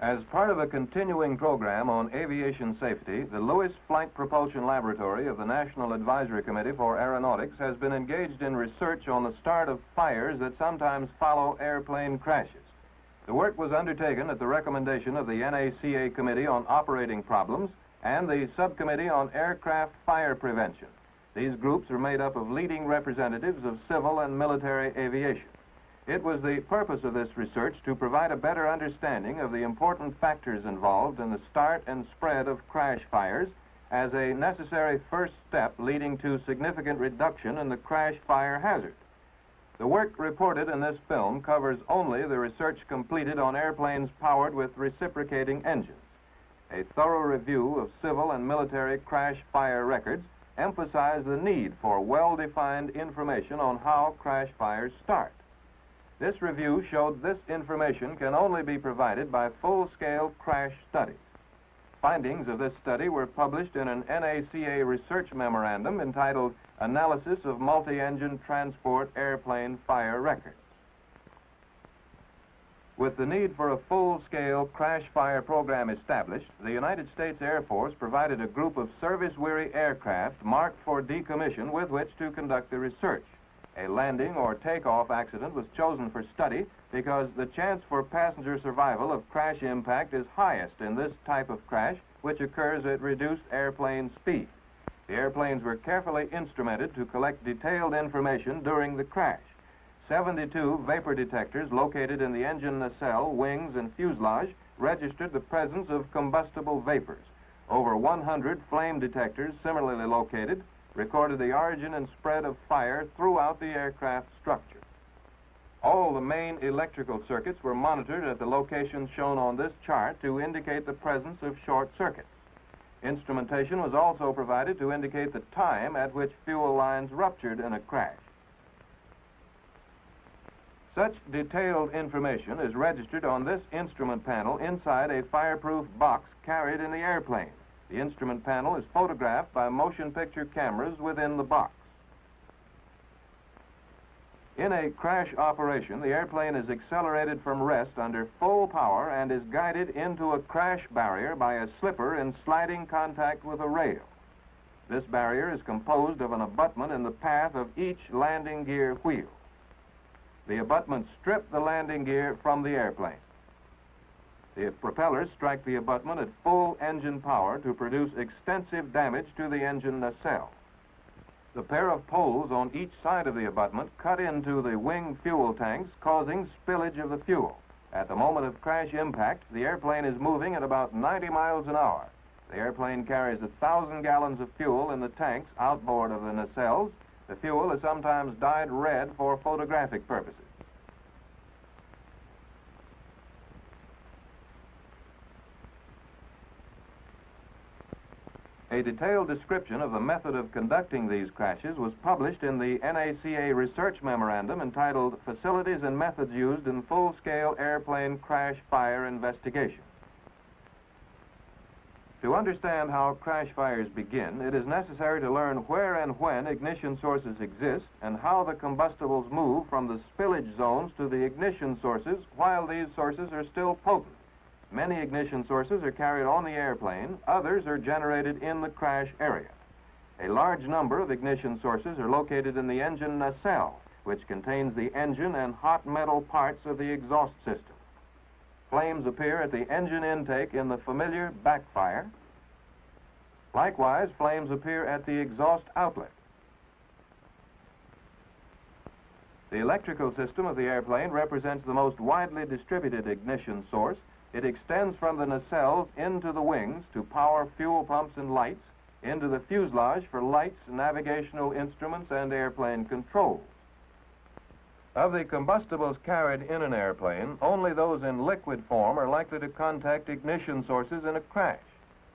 As part of a continuing program on aviation safety, the Lewis Flight Propulsion Laboratory of the National Advisory Committee for Aeronautics has been engaged in research on the start of fires that sometimes follow airplane crashes. The work was undertaken at the recommendation of the NACA Committee on Operating Problems and the Subcommittee on Aircraft Fire Prevention. These groups are made up of leading representatives of civil and military aviation. It was the purpose of this research to provide a better understanding of the important factors involved in the start and spread of crash fires as a necessary first step leading to significant reduction in the crash fire hazard. The work reported in this film covers only the research completed on airplanes powered with reciprocating engines. A thorough review of civil and military crash fire records emphasized the need for well-defined information on how crash fires start. This review showed this information can only be provided by full-scale crash studies. Findings of this study were published in an NACA research memorandum entitled Analysis of Multi-Engine Transport Airplane Fire Records. With the need for a full-scale crash fire program established, the United States Air Force provided a group of service-weary aircraft marked for decommission with which to conduct the research. A landing or takeoff accident was chosen for study because the chance for passenger survival of crash impact is highest in this type of crash, which occurs at reduced airplane speed. The airplanes were carefully instrumented to collect detailed information during the crash. 72 vapor detectors located in the engine nacelle, wings, and fuselage registered the presence of combustible vapors. Over 100 flame detectors similarly located recorded the origin and spread of fire throughout the aircraft structure. All the main electrical circuits were monitored at the locations shown on this chart to indicate the presence of short circuits. Instrumentation was also provided to indicate the time at which fuel lines ruptured in a crash. Such detailed information is registered on this instrument panel inside a fireproof box carried in the airplane. The instrument panel is photographed by motion picture cameras within the box. In a crash operation, the airplane is accelerated from rest under full power and is guided into a crash barrier by a slipper in sliding contact with a rail. This barrier is composed of an abutment in the path of each landing gear wheel. The abutments strip the landing gear from the airplane. The propellers strike the abutment at full engine power to produce extensive damage to the engine nacelle. The pair of poles on each side of the abutment cut into the wing fuel tanks, causing spillage of the fuel. At the moment of crash impact, the airplane is moving at about 90 miles an hour. The airplane carries 1,000 gallons of fuel in the tanks outboard of the nacelles. The fuel is sometimes dyed red for photographic purposes. A detailed description of the method of conducting these crashes was published in the NACA research memorandum entitled Facilities and Methods Used in Full-Scale Airplane Crash Fire Investigation. To understand how crash fires begin, it is necessary to learn where and when ignition sources exist and how the combustibles move from the spillage zones to the ignition sources while these sources are still potent. Many ignition sources are carried on the airplane, others are generated in the crash area. A large number of ignition sources are located in the engine nacelle, which contains the engine and hot metal parts of the exhaust system. Flames appear at the engine intake in the familiar backfire. Likewise, flames appear at the exhaust outlet. The electrical system of the airplane represents the most widely distributed ignition source. It extends from the nacelles into the wings to power fuel pumps and lights, into the fuselage for lights, navigational instruments, and airplane controls. Of the combustibles carried in an airplane, only those in liquid form are likely to contact ignition sources in a crash.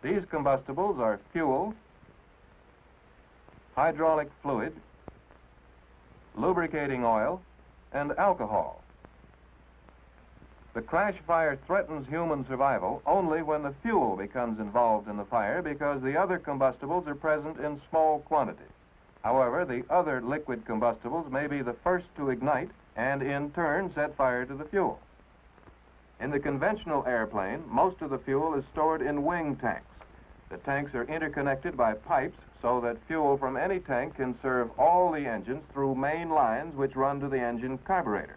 These combustibles are fuel, hydraulic fluid, lubricating oil, and alcohol. The crash fire threatens human survival only when the fuel becomes involved in the fire because the other combustibles are present in small quantities. However, the other liquid combustibles may be the first to ignite and in turn set fire to the fuel. In the conventional airplane, most of the fuel is stored in wing tanks. The tanks are interconnected by pipes so that fuel from any tank can serve all the engines through main lines which run to the engine carburetor.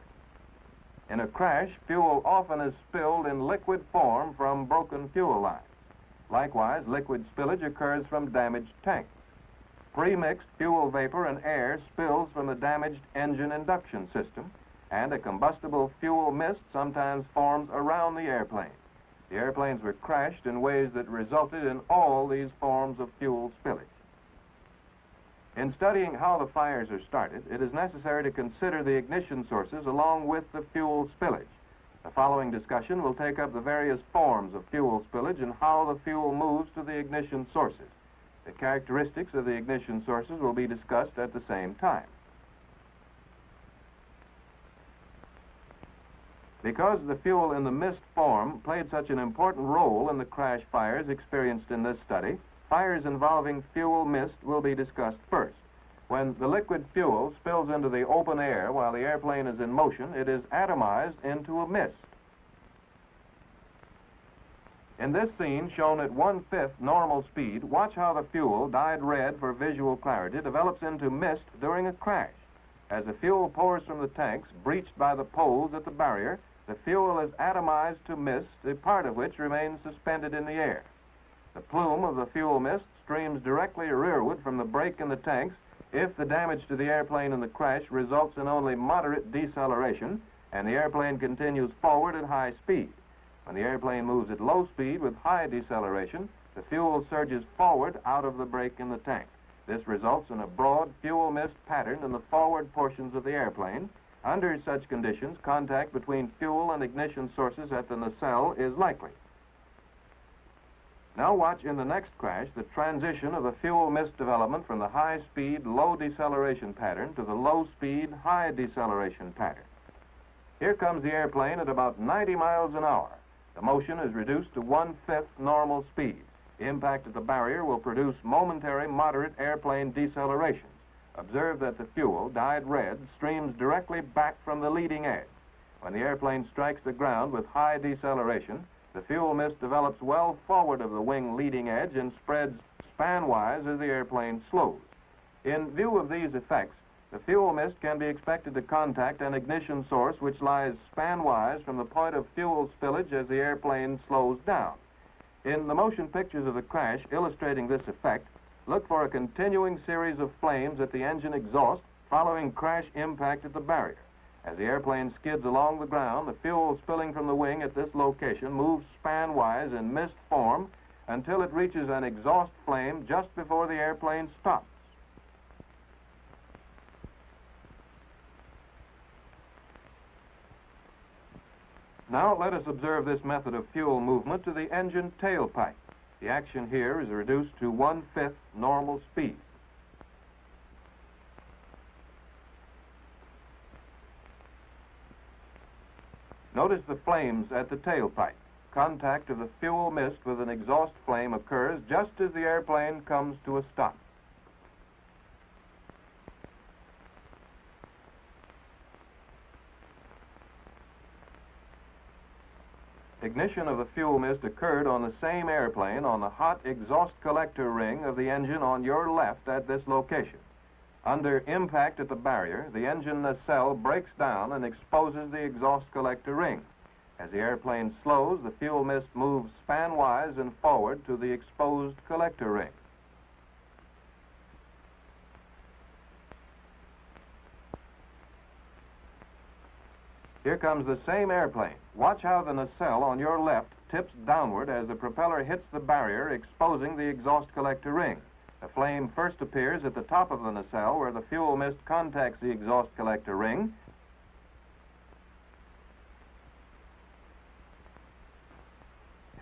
In a crash, fuel often is spilled in liquid form from broken fuel lines. Likewise, liquid spillage occurs from damaged tanks. Pre-mixed fuel vapor and air spills from the damaged engine induction system, and a combustible fuel mist sometimes forms around the airplane. The airplanes were crashed in ways that resulted in all these forms of fuel spillage. In studying how the fires are started, it is necessary to consider the ignition sources along with the fuel spillage. The following discussion will take up the various forms of fuel spillage and how the fuel moves to the ignition sources. The characteristics of the ignition sources will be discussed at the same time. Because the fuel in the mist form played such an important role in the crash fires experienced in this study, fires involving fuel mist will be discussed first. When the liquid fuel spills into the open air while the airplane is in motion, it is atomized into a mist. In this scene, shown at 1/5 normal speed, watch how the fuel, dyed red for visual clarity, develops into mist during a crash. As the fuel pours from the tanks, breached by the poles at the barrier, the fuel is atomized to mist, a part of which remains suspended in the air. The plume of the fuel mist streams directly rearward from the break in the tanks if the damage to the airplane in the crash results in only moderate deceleration and the airplane continues forward at high speed. When the airplane moves at low speed with high deceleration, the fuel surges forward out of the break in the tank. This results in a broad fuel mist pattern in the forward portions of the airplane. Under such conditions, contact between fuel and ignition sources at the nacelle is likely. Now watch in the next crash the transition of the fuel mist development from the high-speed, low deceleration pattern to the low-speed, high deceleration pattern. Here comes the airplane at about 90 miles an hour. The motion is reduced to 1/5 normal speed. The impact of the barrier will produce momentary moderate airplane decelerations. Observe that the fuel, dyed red, streams directly back from the leading edge. When the airplane strikes the ground with high deceleration, the fuel mist develops well forward of the wing leading edge and spreads span-wise as the airplane slows. In view of these effects, the fuel mist can be expected to contact an ignition source which lies span-wise from the point of fuel spillage as the airplane slows down. In the motion pictures of the crash illustrating this effect, look for a continuing series of flames at the engine exhaust following crash impact at the barrier. As the airplane skids along the ground, the fuel spilling from the wing at this location moves span-wise in mist form until it reaches an exhaust flame just before the airplane stops. Now let us observe this method of fuel movement to the engine tailpipe. The action here is reduced to 1/5 normal speed. Notice the flames at the tailpipe. Contact of the fuel mist with an exhaust flame occurs just as the airplane comes to a stop. Ignition of the fuel mist occurred on the same airplane on the hot exhaust collector ring of the engine on your left at this location. Under impact at the barrier, the engine nacelle breaks down and exposes the exhaust collector ring. As the airplane slows, the fuel mist moves span-wise and forward to the exposed collector ring. Here comes the same airplane. Watch how the nacelle on your left tips downward as the propeller hits the barrier, exposing the exhaust collector ring. The flame first appears at the top of the nacelle where the fuel mist contacts the exhaust collector ring.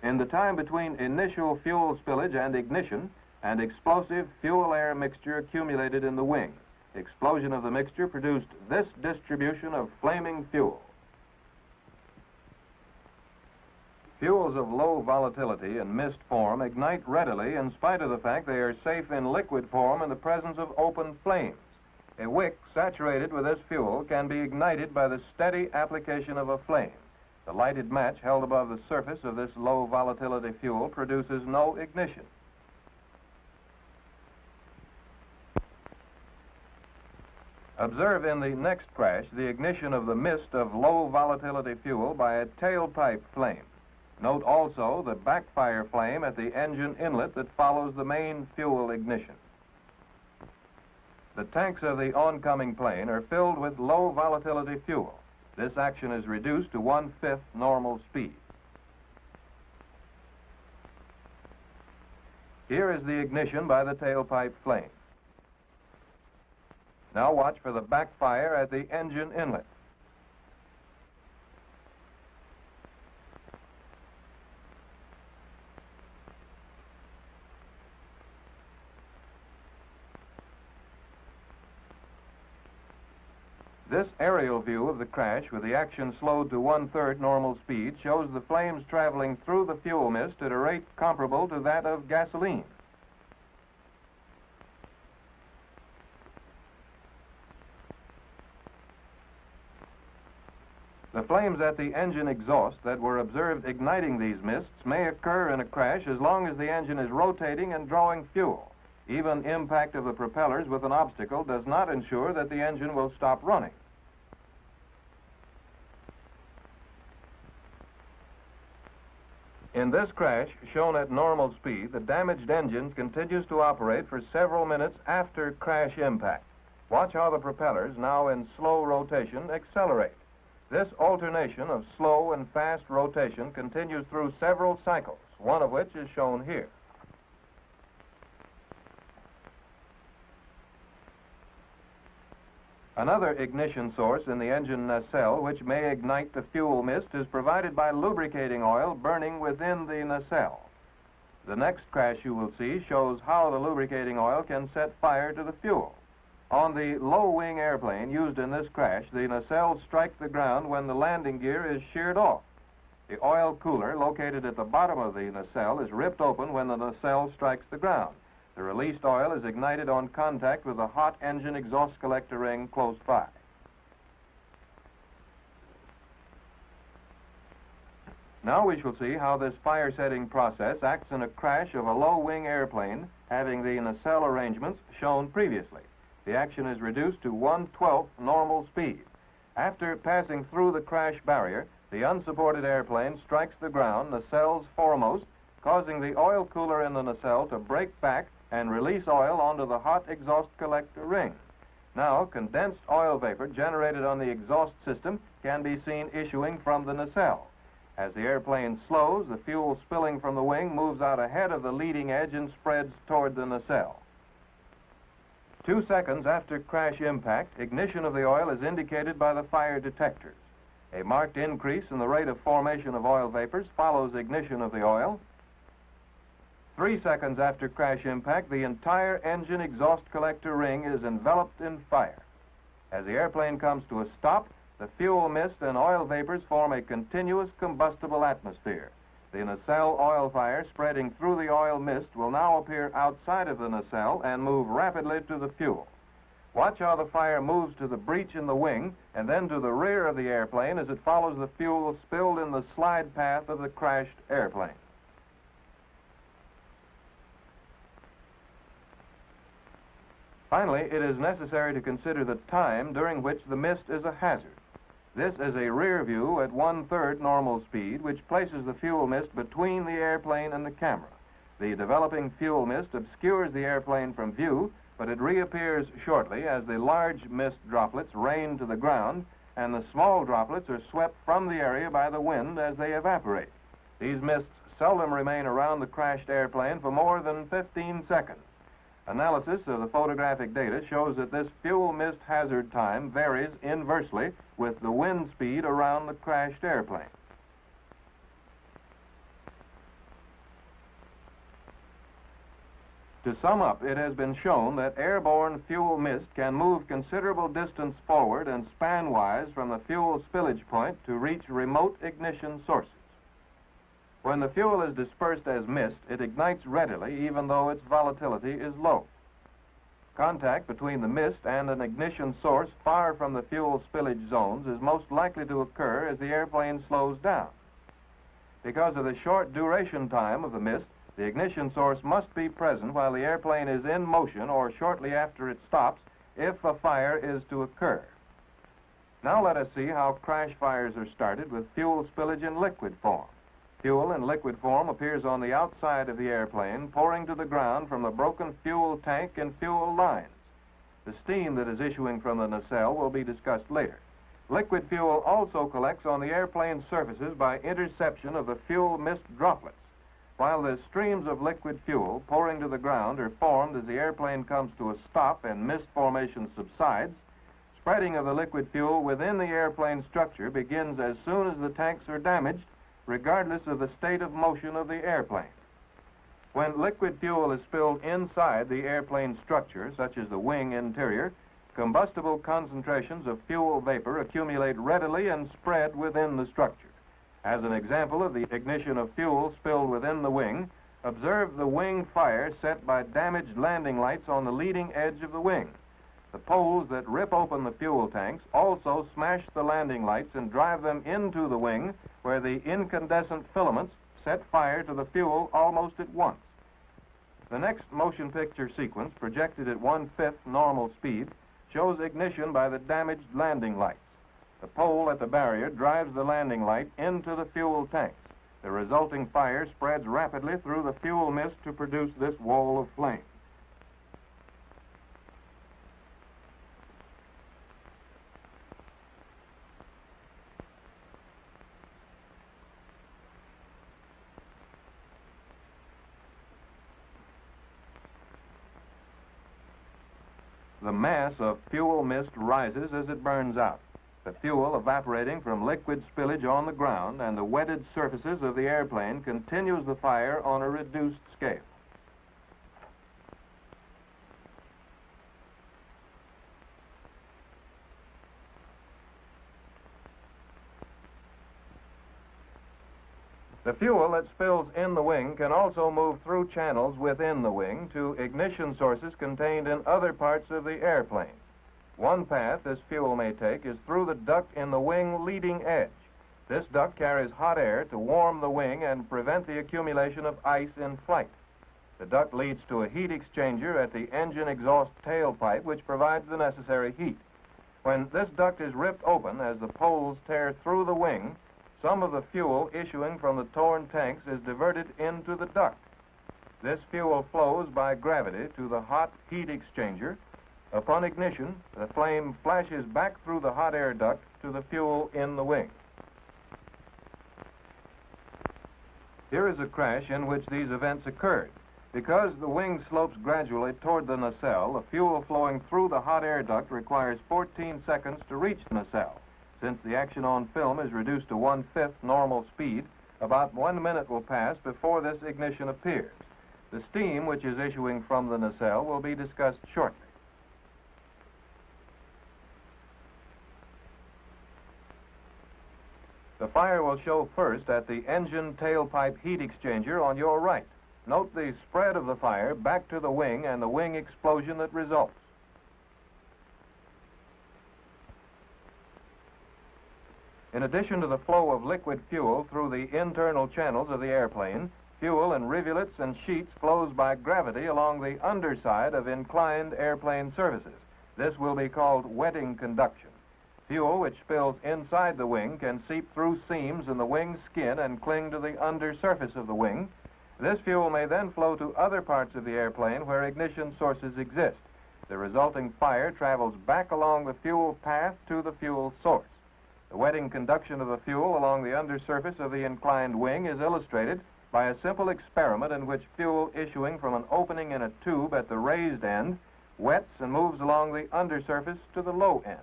In the time between initial fuel spillage and ignition, an explosive fuel-air mixture accumulated in the wing. The explosion of the mixture produced this distribution of flaming fuel. Fuels of low volatility and mist form ignite readily in spite of the fact they are safe in liquid form in the presence of open flames. A wick saturated with this fuel can be ignited by the steady application of a flame. The lighted match held above the surface of this low volatility fuel produces no ignition. Observe in the next crash the ignition of the mist of low volatility fuel by a tailpipe flame. Note also the backfire flame at the engine inlet that follows the main fuel ignition. The tanks of the oncoming plane are filled with low volatility fuel. This action is reduced to 1/5 normal speed. Here is the ignition by the tailpipe flame. Now watch for the backfire at the engine inlet. This aerial view of the crash with the action slowed to 1/3 normal speed shows the flames traveling through the fuel mist at a rate comparable to that of gasoline. The flames at the engine exhaust that were observed igniting these mists may occur in a crash as long as the engine is rotating and drawing fuel. Even impact of the propellers with an obstacle does not ensure that the engine will stop running. In this crash, shown at normal speed, the damaged engine continues to operate for several minutes after crash impact. Watch how the propellers, now in slow rotation, accelerate. This alternation of slow and fast rotation continues through several cycles, one of which is shown here. Another ignition source in the engine nacelle which may ignite the fuel mist is provided by lubricating oil burning within the nacelle. The next crash you will see shows how the lubricating oil can set fire to the fuel. On the low-wing airplane used in this crash, the nacelles strike the ground when the landing gear is sheared off. The oil cooler located at the bottom of the nacelle is ripped open when the nacelle strikes the ground. The released oil is ignited on contact with the hot engine exhaust collector ring close by. Now we shall see how this fire-setting process acts in a crash of a low-wing airplane having the nacelle arrangements shown previously. The action is reduced to 1/12 normal speed. After passing through the crash barrier, the unsupported airplane strikes the ground, nacelles foremost, causing the oil cooler in the nacelle to break back and release oil onto the hot exhaust collector ring. Now, condensed oil vapor generated on the exhaust system can be seen issuing from the nacelle. As the airplane slows, the fuel spilling from the wing moves out ahead of the leading edge and spreads toward the nacelle. 2 seconds after crash impact, ignition of the oil is indicated by the fire detectors. A marked increase in the rate of formation of oil vapors follows ignition of the oil. 3 seconds after crash impact, the entire engine exhaust collector ring is enveloped in fire. As the airplane comes to a stop, the fuel mist and oil vapors form a continuous combustible atmosphere. The nacelle oil fire spreading through the oil mist will now appear outside of the nacelle and move rapidly to the fuel. Watch how the fire moves to the breach in the wing and then to the rear of the airplane as it follows the fuel spilled in the slide path of the crashed airplane. Finally, it is necessary to consider the time during which the mist is a hazard. This is a rear view at 1/3 normal speed, which places the fuel mist between the airplane and the camera. The developing fuel mist obscures the airplane from view, but it reappears shortly as the large mist droplets rain to the ground and the small droplets are swept from the area by the wind as they evaporate. These mists seldom remain around the crashed airplane for more than 15 seconds. Analysis of the photographic data shows that this fuel mist hazard time varies inversely with the wind speed around the crashed airplane. To sum up, it has been shown that airborne fuel mist can move considerable distance forward and span-wise from the fuel spillage point to reach remote ignition sources. When the fuel is dispersed as mist, it ignites readily even though its volatility is low. Contact between the mist and an ignition source far from the fuel spillage zones is most likely to occur as the airplane slows down. Because of the short duration time of the mist, the ignition source must be present while the airplane is in motion or shortly after it stops if a fire is to occur. Now let us see how crash fires are started with fuel spillage in liquid form. Fuel in liquid form appears on the outside of the airplane, pouring to the ground from the broken fuel tank and fuel lines. The steam that is issuing from the nacelle will be discussed later. Liquid fuel also collects on the airplane surfaces by interception of the fuel mist droplets. While the streams of liquid fuel pouring to the ground are formed as the airplane comes to a stop and mist formation subsides, spreading of the liquid fuel within the airplane structure begins as soon as the tanks are damaged, regardless of the state of motion of the airplane. When liquid fuel is spilled inside the airplane structure, such as the wing interior, combustible concentrations of fuel vapor accumulate readily and spread within the structure. As an example of the ignition of fuel spilled within the wing, observe the wing fire set by damaged landing lights on the leading edge of the wing. The poles that rip open the fuel tanks also smash the landing lights and drive them into the wing, where the incandescent filaments set fire to the fuel almost at once. The next motion picture sequence, projected at 1/5 normal speed, shows ignition by the damaged landing lights. The pole at the barrier drives the landing light into the fuel tanks. The resulting fire spreads rapidly through the fuel mist to produce this wall of flame. The mass of fuel mist rises as it burns out. The fuel evaporating from liquid spillage on the ground and the wetted surfaces of the airplane continues the fire on a reduced scale. The fuel that spills in the wing can also move through channels within the wing to ignition sources contained in other parts of the airplane. One path this fuel may take is through the duct in the wing leading edge. This duct carries hot air to warm the wing and prevent the accumulation of ice in flight. The duct leads to a heat exchanger at the engine exhaust tailpipe, which provides the necessary heat. When this duct is ripped open as the poles tear through the wing, some of the fuel issuing from the torn tanks is diverted into the duct. This fuel flows by gravity to the hot heat exchanger. Upon ignition, the flame flashes back through the hot air duct to the fuel in the wing. Here is a crash in which these events occurred. Because the wing slopes gradually toward the nacelle, the fuel flowing through the hot air duct requires 14 seconds to reach the nacelle. Since the action on film is reduced to 1/5 normal speed, about 1 minute will pass before this ignition appears. The steam which is issuing from the nacelle will be discussed shortly. The fire will show first at the engine tailpipe heat exchanger on your right. Note the spread of the fire back to the wing and the wing explosion that results. In addition to the flow of liquid fuel through the internal channels of the airplane, fuel in rivulets and sheets flows by gravity along the underside of inclined airplane surfaces. This will be called wetting conduction. Fuel which spills inside the wing can seep through seams in the wing skin and cling to the undersurface of the wing. This fuel may then flow to other parts of the airplane where ignition sources exist. The resulting fire travels back along the fuel path to the fuel source. The wetting conduction of the fuel along the undersurface of the inclined wing is illustrated by a simple experiment in which fuel issuing from an opening in a tube at the raised end wets and moves along the undersurface to the low end.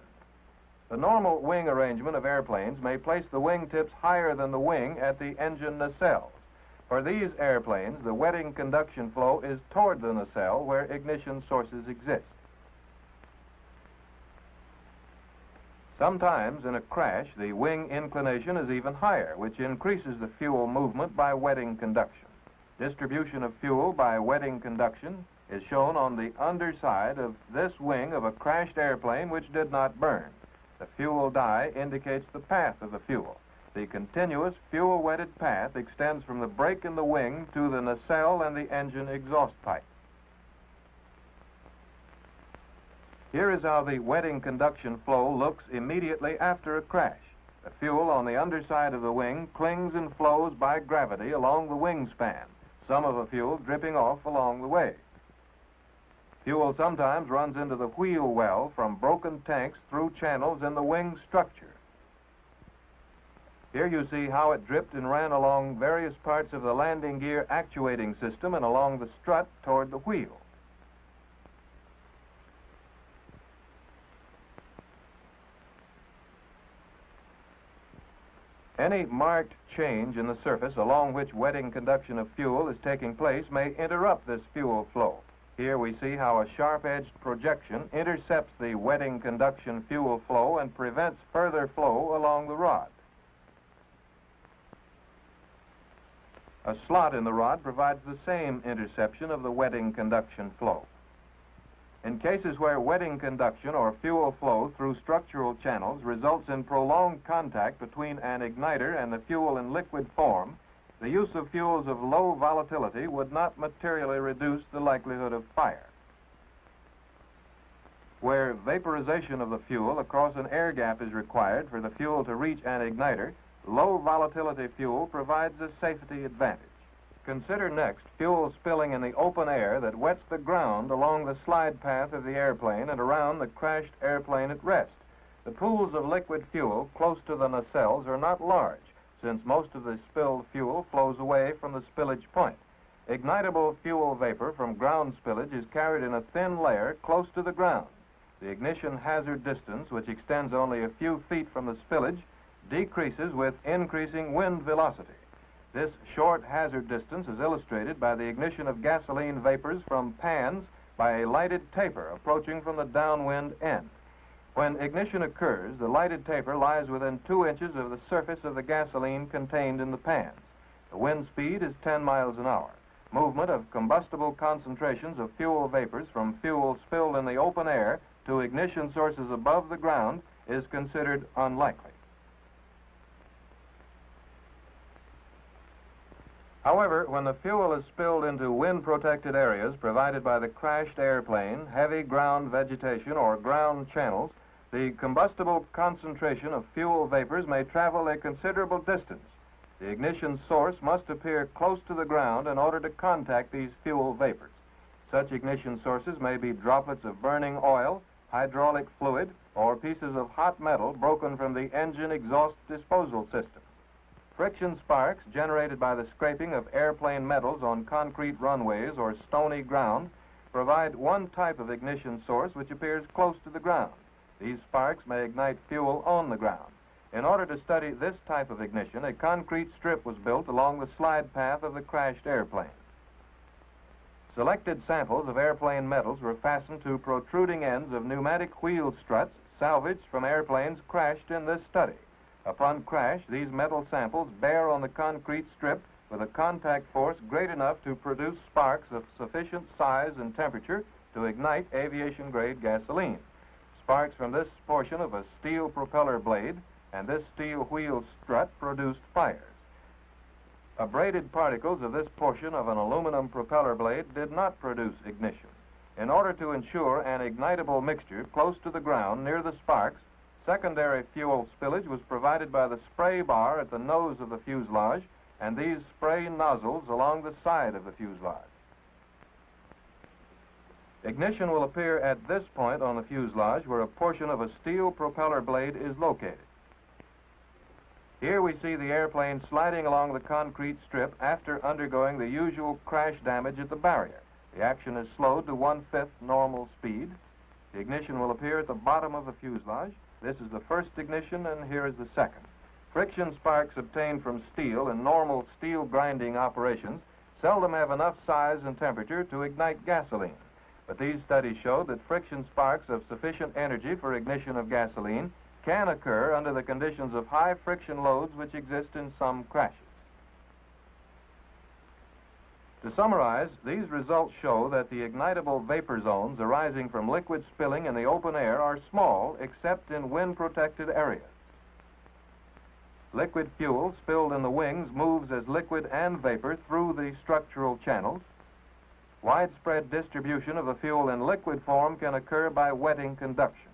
The normal wing arrangement of airplanes may place the wing tips higher than the wing at the engine nacelles. For these airplanes, the wetting conduction flow is toward the nacelle where ignition sources exist. Sometimes in a crash, the wing inclination is even higher, which increases the fuel movement by wetting conduction. Distribution of fuel by wetting conduction is shown on the underside of this wing of a crashed airplane which did not burn. The fuel dye indicates the path of the fuel. The continuous fuel-wetted path extends from the brake in the wing to the nacelle and the engine exhaust pipe. Here is how the wetting conduction flow looks immediately after a crash. The fuel on the underside of the wing clings and flows by gravity along the wingspan, some of the fuel dripping off along the way. Fuel sometimes runs into the wheel well from broken tanks through channels in the wing structure. Here you see how it dripped and ran along various parts of the landing gear actuating system and along the strut toward the wheel. Any marked change in the surface along which wetting conduction of fuel is taking place may interrupt this fuel flow. Here we see how a sharp-edged projection intercepts the wetting conduction fuel flow and prevents further flow along the rod. A slot in the rod provides the same interception of the wetting conduction flow. In cases where wetting conduction or fuel flow through structural channels results in prolonged contact between an igniter and the fuel in liquid form, the use of fuels of low volatility would not materially reduce the likelihood of fire. Where vaporization of the fuel across an air gap is required for the fuel to reach an igniter, low volatility fuel provides a safety advantage. Consider next fuel spilling in the open air that wets the ground along the slide path of the airplane and around the crashed airplane at rest. The pools of liquid fuel close to the nacelles are not large, since most of the spilled fuel flows away from the spillage point. Ignitable fuel vapor from ground spillage is carried in a thin layer close to the ground. The ignition hazard distance, which extends only a few feet from the spillage, decreases with increasing wind velocity. This short hazard distance is illustrated by the ignition of gasoline vapors from pans by a lighted taper approaching from the downwind end. When ignition occurs, the lighted taper lies within 2 inches of the surface of the gasoline contained in the pans. The wind speed is 10 miles an hour. Movement of combustible concentrations of fuel vapors from fuel spilled in the open air to ignition sources above the ground is considered unlikely. However, when the fuel is spilled into wind-protected areas provided by the crashed airplane, heavy ground vegetation, or ground channels, the combustible concentration of fuel vapors may travel a considerable distance. The ignition source must appear close to the ground in order to contact these fuel vapors. Such ignition sources may be droplets of burning oil, hydraulic fluid, or pieces of hot metal broken from the engine exhaust disposal system. Friction sparks generated by the scraping of airplane metals on concrete runways or stony ground provide one type of ignition source which appears close to the ground. These sparks may ignite fuel on the ground. In order to study this type of ignition, a concrete strip was built along the slide path of the crashed airplane. Selected samples of airplane metals were fastened to protruding ends of pneumatic wheel struts salvaged from airplanes crashed in this study. Upon crash, these metal samples bear on the concrete strip with a contact force great enough to produce sparks of sufficient size and temperature to ignite aviation-grade gasoline. Sparks from this portion of a steel propeller blade and this steel wheel strut produced fires. Abraded particles of this portion of an aluminum propeller blade did not produce ignition. In order to ensure an ignitable mixture close to the ground near the sparks, secondary fuel spillage was provided by the spray bar at the nose of the fuselage and these spray nozzles along the side of the fuselage. Ignition will appear at this point on the fuselage where a portion of a steel propeller blade is located. Here we see the airplane sliding along the concrete strip after undergoing the usual crash damage at the barrier. The action is slowed to 1/5 normal speed. The ignition will appear at the bottom of the fuselage. This is the first ignition, and here is the second. Friction sparks obtained from steel in normal steel grinding operations seldom have enough size and temperature to ignite gasoline. But these studies show that friction sparks of sufficient energy for ignition of gasoline can occur under the conditions of high friction loads which exist in some crashes. To summarize, these results show that the ignitable vapor zones arising from liquid spilling in the open air are small except in wind-protected areas. Liquid fuel spilled in the wings moves as liquid and vapor through the structural channels. Widespread distribution of the fuel in liquid form can occur by wetting conduction.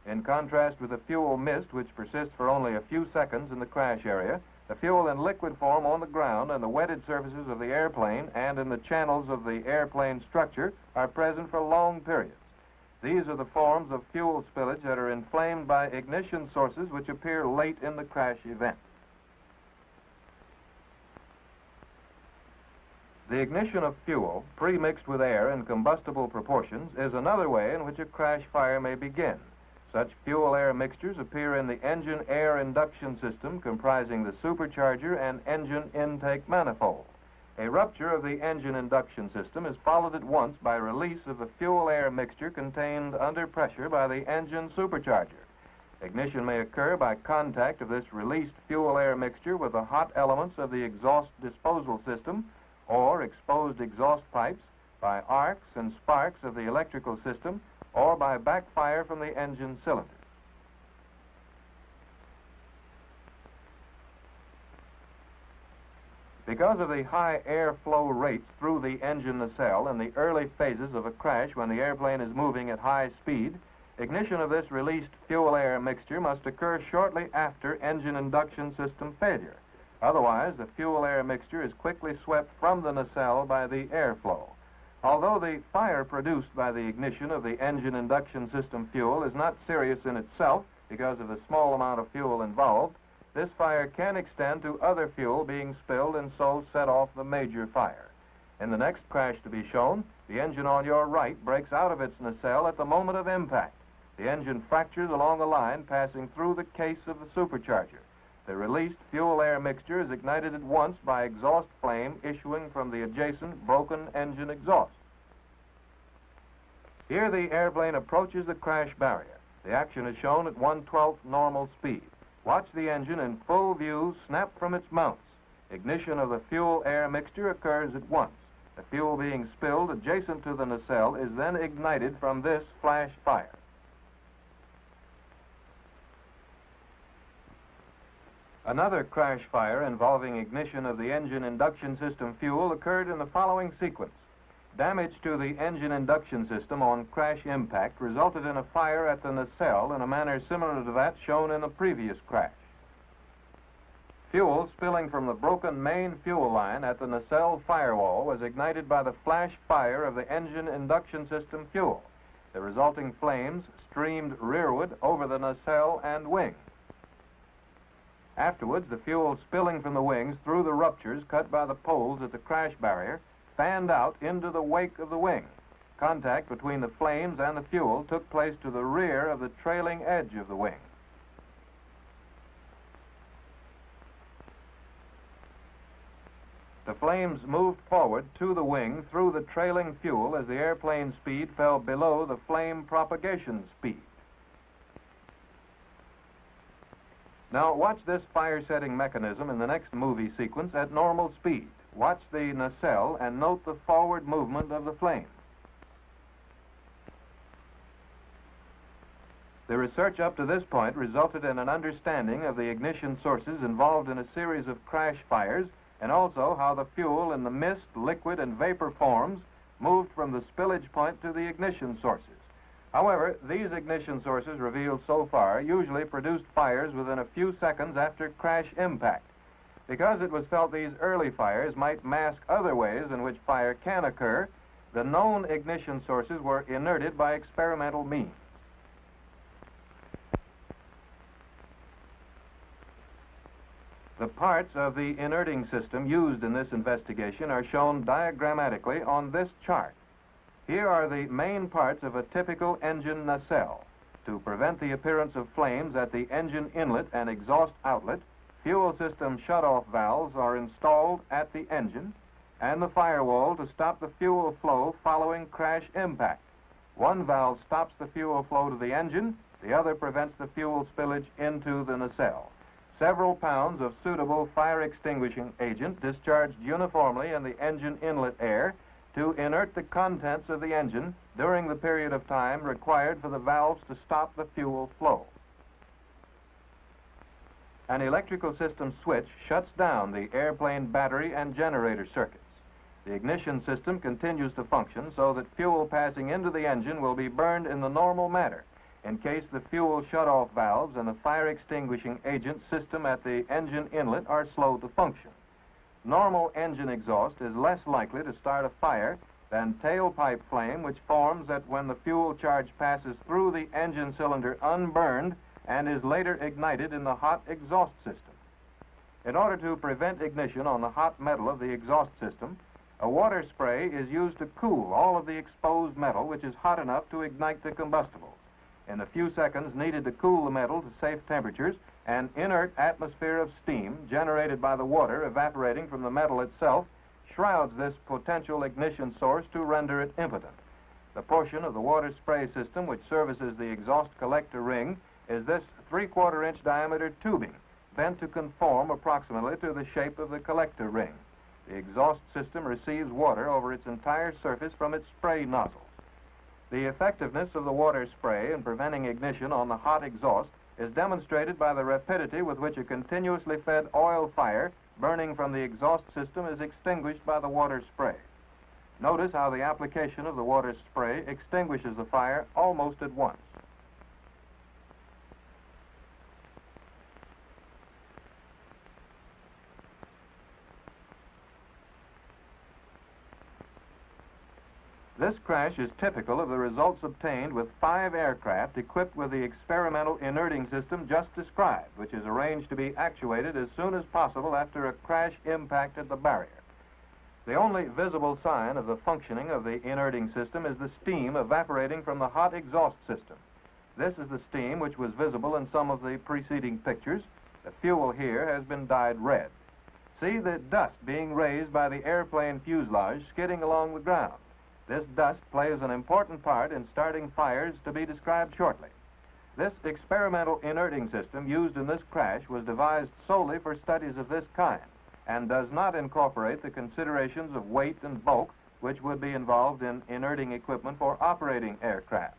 In contrast with the fuel mist, which persists for only a few seconds in the crash area, the fuel in liquid form on the ground and the wetted surfaces of the airplane and in the channels of the airplane structure are present for long periods. These are the forms of fuel spillage that are inflamed by ignition sources which appear late in the crash event. The ignition of fuel, pre-mixed with air in combustible proportions, is another way in which a crash fire may begin. Such fuel-air mixtures appear in the engine air induction system comprising the supercharger and engine intake manifold. A rupture of the engine induction system is followed at once by release of the fuel-air mixture contained under pressure by the engine supercharger. Ignition may occur by contact of this released fuel-air mixture with the hot elements of the exhaust disposal system or exposed exhaust pipes, by arcs and sparks of the electrical system, or by backfire from the engine cylinders. Because of the high airflow rates through the engine nacelle in the early phases of a crash when the airplane is moving at high speed, ignition of this released fuel-air mixture must occur shortly after engine induction system failure. Otherwise, the fuel-air mixture is quickly swept from the nacelle by the airflow. Although the fire produced by the ignition of the engine induction system fuel is not serious in itself because of the small amount of fuel involved, this fire can extend to other fuel being spilled and so set off the major fire. In the next crash to be shown, the engine on your right breaks out of its nacelle at the moment of impact. The engine fractures along a line passing through the case of the supercharger. The released fuel-air mixture is ignited at once by exhaust flame issuing from the adjacent broken engine exhaust. Here the airplane approaches the crash barrier. The action is shown at 1/12 normal speed. Watch the engine in full view snap from its mounts. Ignition of the fuel-air mixture occurs at once. The fuel being spilled adjacent to the nacelle is then ignited from this flash fire. Another crash fire involving ignition of the engine induction system fuel occurred in the following sequence. Damage to the engine induction system on crash impact resulted in a fire at the nacelle in a manner similar to that shown in the previous crash. Fuel spilling from the broken main fuel line at the nacelle firewall was ignited by the flash fire of the engine induction system fuel. The resulting flames streamed rearward over the nacelle and wing. Afterwards, the fuel spilling from the wings through the ruptures cut by the poles at the crash barrier fanned out into the wake of the wing. Contact between the flames and the fuel took place to the rear of the trailing edge of the wing. The flames moved forward to the wing through the trailing fuel as the airplane's speed fell below the flame propagation speed. Now watch this fire-setting mechanism in the next movie sequence at normal speed. Watch the nacelle and note the forward movement of the flame. The research up to this point resulted in an understanding of the ignition sources involved in a series of crash fires and also how the fuel in the mist, liquid, and vapor forms moved from the spillage point to the ignition sources. However, these ignition sources revealed so far usually produced fires within a few seconds after crash impact. Because it was felt these early fires might mask other ways in which fire can occur, the known ignition sources were inerted by experimental means. The parts of the inerting system used in this investigation are shown diagrammatically on this chart. Here are the main parts of a typical engine nacelle. To prevent the appearance of flames at the engine inlet and exhaust outlet, fuel system shutoff valves are installed at the engine and the firewall to stop the fuel flow following crash impact. One valve stops the fuel flow to the engine, the other prevents the fuel spillage into the nacelle. Several pounds of suitable fire-extinguishing agent discharged uniformly in the engine inlet air to inert the contents of the engine during the period of time required for the valves to stop the fuel flow. An electrical system switch shuts down the airplane battery and generator circuits. The ignition system continues to function so that fuel passing into the engine will be burned in the normal manner in case the fuel shutoff valves and the fire extinguishing agent system at the engine inlet are slow to function. Normal engine exhaust is less likely to start a fire than tailpipe flame, which forms that when the fuel charge passes through the engine cylinder unburned and is later ignited in the hot exhaust system. In order to prevent ignition on the hot metal of the exhaust system, a water spray is used to cool all of the exposed metal, which is hot enough to ignite the combustibles. In the few seconds needed to cool the metal to safe temperatures, an inert atmosphere of steam generated by the water evaporating from the metal itself shrouds this potential ignition source to render it impotent. The portion of the water spray system which services the exhaust collector ring is this 3/4 inch diameter tubing, bent to conform approximately to the shape of the collector ring. The exhaust system receives water over its entire surface from its spray nozzles. The effectiveness of the water spray in preventing ignition on the hot exhaust is demonstrated by the rapidity with which a continuously fed oil fire burning from the exhaust system is extinguished by the water spray. Notice how the application of the water spray extinguishes the fire almost at once. This crash is typical of the results obtained with 5 aircraft equipped with the experimental inerting system just described, which is arranged to be actuated as soon as possible after a crash impacted the barrier. The only visible sign of the functioning of the inerting system is the steam evaporating from the hot exhaust system. This is the steam which was visible in some of the preceding pictures. The fuel here has been dyed red. See the dust being raised by the airplane fuselage skidding along the ground. This dust plays an important part in starting fires to be described shortly. This experimental inerting system used in this crash was devised solely for studies of this kind and does not incorporate the considerations of weight and bulk which would be involved in inerting equipment for operating aircraft.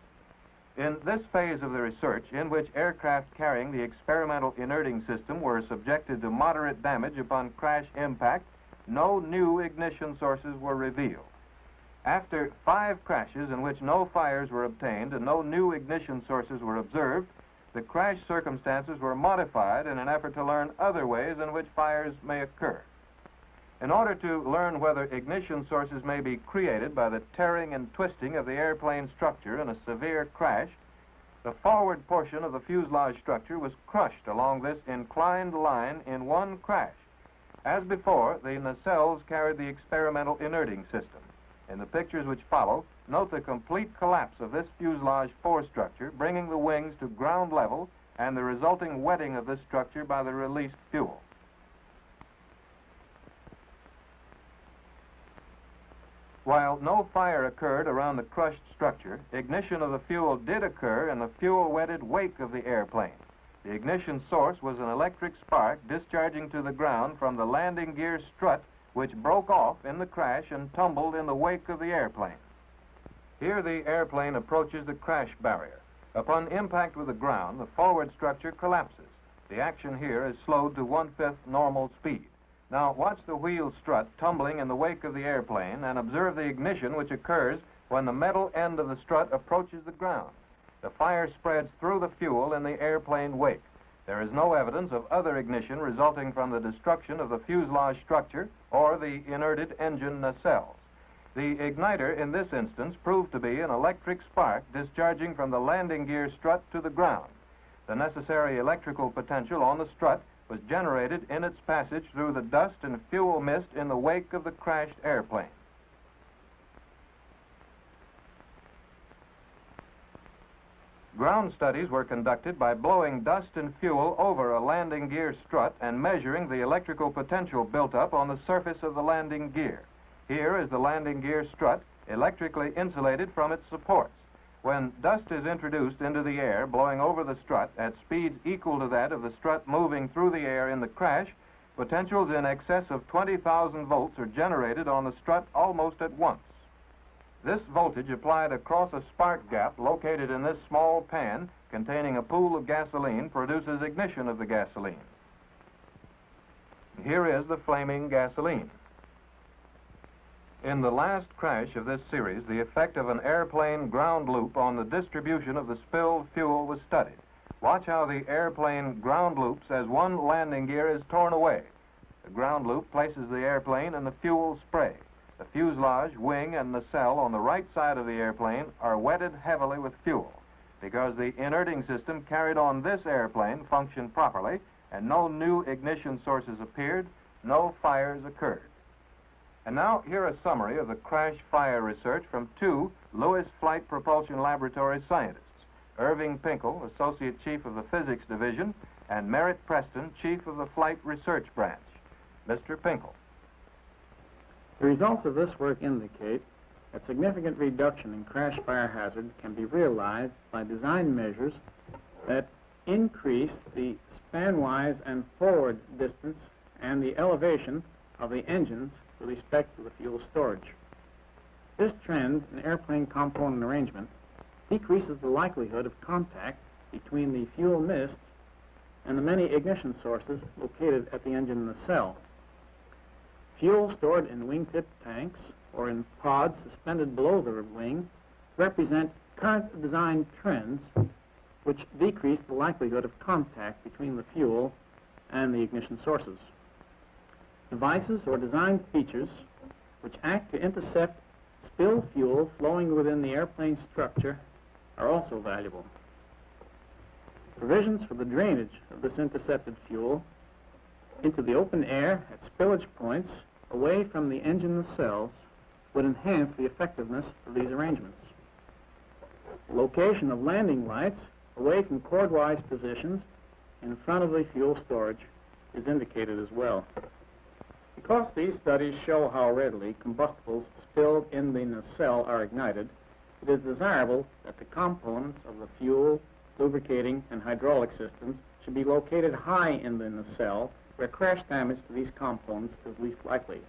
In this phase of the research, in which aircraft carrying the experimental inerting system were subjected to moderate damage upon crash impact, no new ignition sources were revealed. After 5 crashes in which no fires were obtained and no new ignition sources were observed, the crash circumstances were modified in an effort to learn other ways in which fires may occur. In order to learn whether ignition sources may be created by the tearing and twisting of the airplane structure in a severe crash, the forward portion of the fuselage structure was crushed along this inclined line in one crash. As before, the nacelles carried the experimental inerting system. In the pictures which follow, note the complete collapse of this fuselage forestructure, bringing the wings to ground level and the resulting wetting of this structure by the released fuel. While no fire occurred around the crushed structure, ignition of the fuel did occur in the fuel-wetted wake of the airplane. The ignition source was an electric spark discharging to the ground from the landing gear strut, which broke off in the crash and tumbled in the wake of the airplane. Here the airplane approaches the crash barrier. Upon impact with the ground, the forward structure collapses. The action here is slowed to 1/5 normal speed. Now watch the wheel strut tumbling in the wake of the airplane and observe the ignition which occurs when the metal end of the strut approaches the ground. The fire spreads through the fuel in the airplane wake. There is no evidence of other ignition resulting from the destruction of the fuselage structure or the inerted engine nacelles. The igniter in this instance proved to be an electric spark discharging from the landing gear strut to the ground. The necessary electrical potential on the strut was generated in its passage through the dust and fuel mist in the wake of the crashed airplane. Ground studies were conducted by blowing dust and fuel over a landing gear strut and measuring the electrical potential built up on the surface of the landing gear. Here is the landing gear strut, electrically insulated from its supports. When dust is introduced into the air, blowing over the strut at speeds equal to that of the strut moving through the air in the crash, potentials in excess of 20,000 volts are generated on the strut almost at once. This voltage applied across a spark gap located in this small pan containing a pool of gasoline produces ignition of the gasoline. Here is the flaming gasoline. In the last crash of this series, the effect of an airplane ground loop on the distribution of the spilled fuel was studied. Watch how the airplane ground loops as one landing gear is torn away. The ground loop places the airplane in the fuel spray. The fuselage, wing, and nacelle on the right side of the airplane are wetted heavily with fuel. Because the inerting system carried on this airplane functioned properly and no new ignition sources appeared, no fires occurred. And now, here a summary of the crash fire research from two Lewis Flight Propulsion Laboratory scientists, Irving Pinkel, Associate Chief of the Physics Division, and Merritt Preston, Chief of the Flight Research Branch. Mr. Pinkel. The results of this work indicate that significant reduction in crash fire hazard can be realized by design measures that increase the spanwise and forward distance and the elevation of the engines with respect to the fuel storage. This trend in airplane component arrangement decreases the likelihood of contact between the fuel mist and the many ignition sources located at the engine nacelle. Fuel stored in wingtip tanks or in pods suspended below the wing represent current design trends which decrease the likelihood of contact between the fuel and the ignition sources. Devices or design features which act to intercept spilled fuel flowing within the airplane structure are also valuable. Provisions for the drainage of this intercepted fuel into the open air at spillage points away from the engine nacelles would enhance the effectiveness of these arrangements. Location of landing lights away from chordwise positions in front of the fuel storage is indicated as well. Because these studies show how readily combustibles spilled in the nacelle are ignited, it is desirable that the components of the fuel, lubricating, and hydraulic systems should be located high in the nacelle where crash damage to these components is least likely.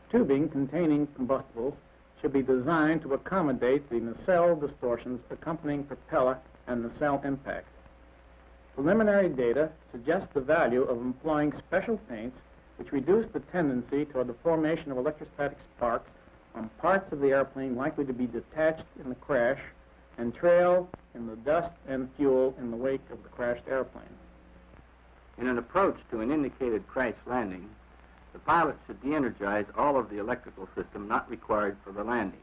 Tubing containing combustibles should be designed to accommodate the nacelle distortions accompanying propeller and nacelle impact. Preliminary data suggest the value of employing special paints which reduce the tendency toward the formation of electrostatic sparks on parts of the airplane likely to be detached in the crash and trail in the dust and fuel in the wake of the crashed airplane. In an approach to an indicated crash landing, the pilot should de-energize all of the electrical system not required for the landing.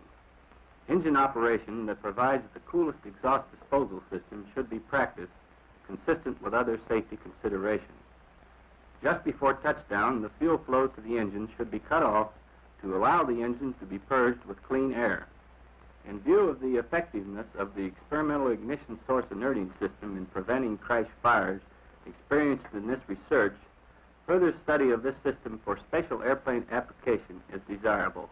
Engine operation that provides the coolest exhaust disposal system should be practiced consistent with other safety considerations. Just before touchdown, the fuel flow to the engine should be cut off to allow the engine to be purged with clean air. In view of the effectiveness of the experimental ignition source inerting system in preventing crash fires experienced in this research, further study of this system for special airplane application is desirable.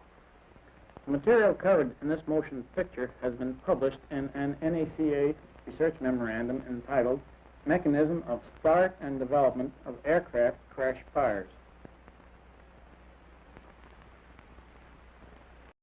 The material covered in this motion picture has been published in an NACA research memorandum entitled Mechanism of Start and Development of Aircraft Crash Fires.